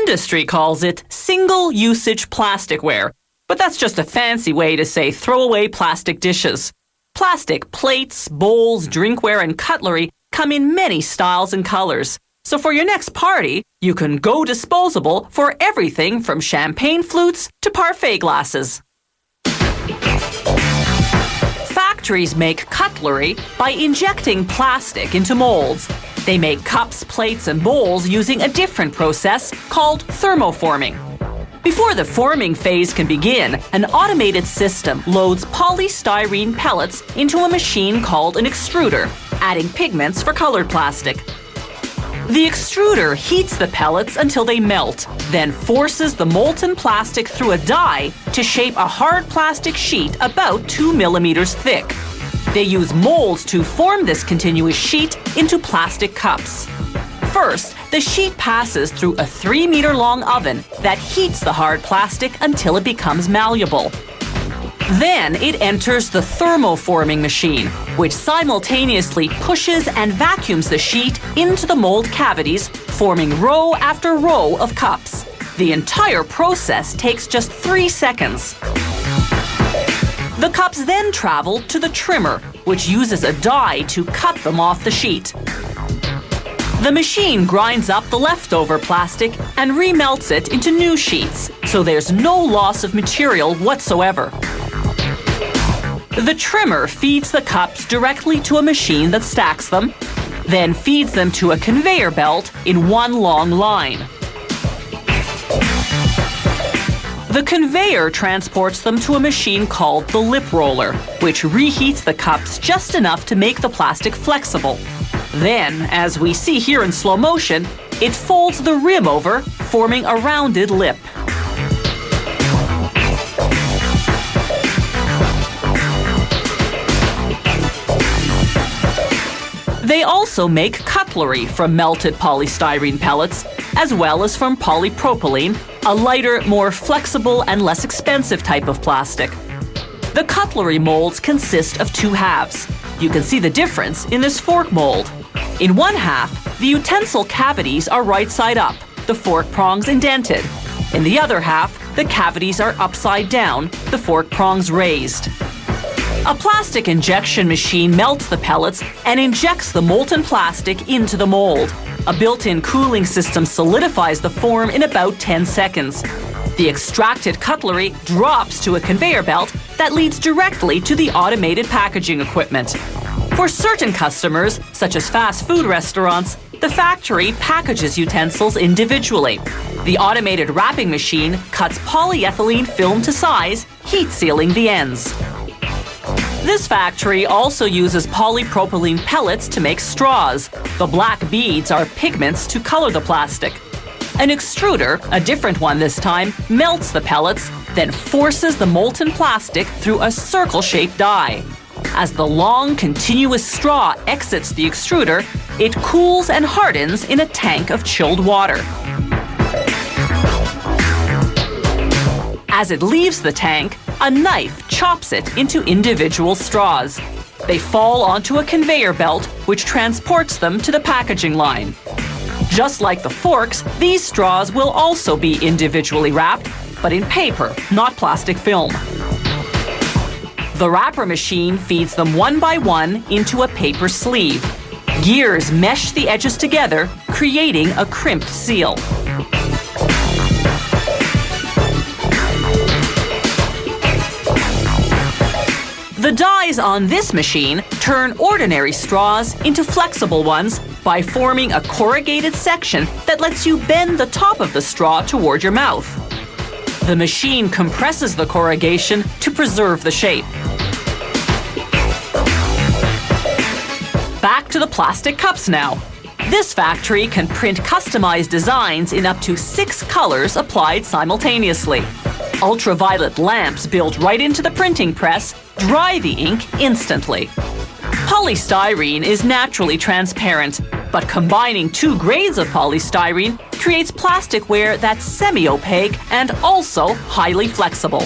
industry calls it single-usage plasticware, but that's just a fancy way to say throw-away plastic dishes. Plastic plates, bowls, drinkware, and cutlery come in many styles and colors. So for your next party, you can go disposable for everything from champagne flutes to parfait glasses. Factories make cutlery by injecting plastic into molds. They make cups, plates, and bowls using a different process called thermoforming. Before the forming phase can begin, an automated system loads polystyrene pellets into a machine called an extruder, adding pigments for colored plastic. The extruder heats the pellets until they melt, then forces the molten plastic through a die to shape a hard plastic sheet about 2 millimeters thick. They use molds to form this continuous sheet into plastic cups. First, the sheet passes through a 3-meter-long oven that heats the hard plastic until it becomes malleable. Then it enters the thermoforming machine, which simultaneously pushes and vacuums the sheet into the mold cavities, forming row after row of cups. The entire process takes just 3 seconds. The cups then travel to the trimmer, which uses a die to cut them off the sheet. The machine grinds up the leftover plastic and remelts it into new sheets, so there's no loss of material whatsoever. The trimmer feeds the cups directly to a machine that stacks them, then feeds them to a conveyor belt in one long line. The conveyor transports them to a machine called the lip roller, which reheats the cups just enough to make the plastic flexible. Then, as we see here in slow motion, it folds the rim over, forming a rounded lip. They also make cutlery from melted polystyrene pellets, as well as from polypropylene, a lighter, more flexible and less expensive type of plastic. The cutlery molds consist of 2 halves. You can see the difference in this fork mold. In one half, the utensil cavities are right side up, the fork prongs indented. In the other half, the cavities are upside down, the fork prongs raised. A plastic injection machine melts the pellets and injects the molten plastic into the mold. A built-in cooling system solidifies the form in about 10 seconds. The extracted cutlery drops to a conveyor belt that leads directly to the automated packaging equipment. For certain customers, such as fast food restaurants, the factory packages utensils individually. The automated wrapping machine cuts polyethylene film to size, heat sealing the ends. This factory also uses polypropylene pellets to make straws. The black beads are pigments to color the plastic. An extruder, a different one this time, melts the pellets, then forces the molten plastic through a circle-shaped die. As the long, continuous straw exits the extruder, it cools and hardens in a tank of chilled water. As it leaves the tank, a knife chops it into individual straws. They fall onto a conveyor belt, which transports them to the packaging line. Just like the forks, these straws will also be individually wrapped, but in paper, not plastic film. The wrapper machine feeds them one by one into a paper sleeve. Gears mesh the edges together, creating a crimped seal. The dies on this machine turn ordinary straws into flexible ones by forming a corrugated section that lets you bend the top of the straw toward your mouth. The machine compresses the corrugation to preserve the shape. Back to the plastic cups now. This factory can print customized designs in up to 6 colors applied simultaneously. Ultraviolet lamps built right into the printing press dry the ink instantly. Polystyrene is naturally transparent, but combining 2 grades of polystyrene creates plasticware that's semi-opaque and also highly flexible.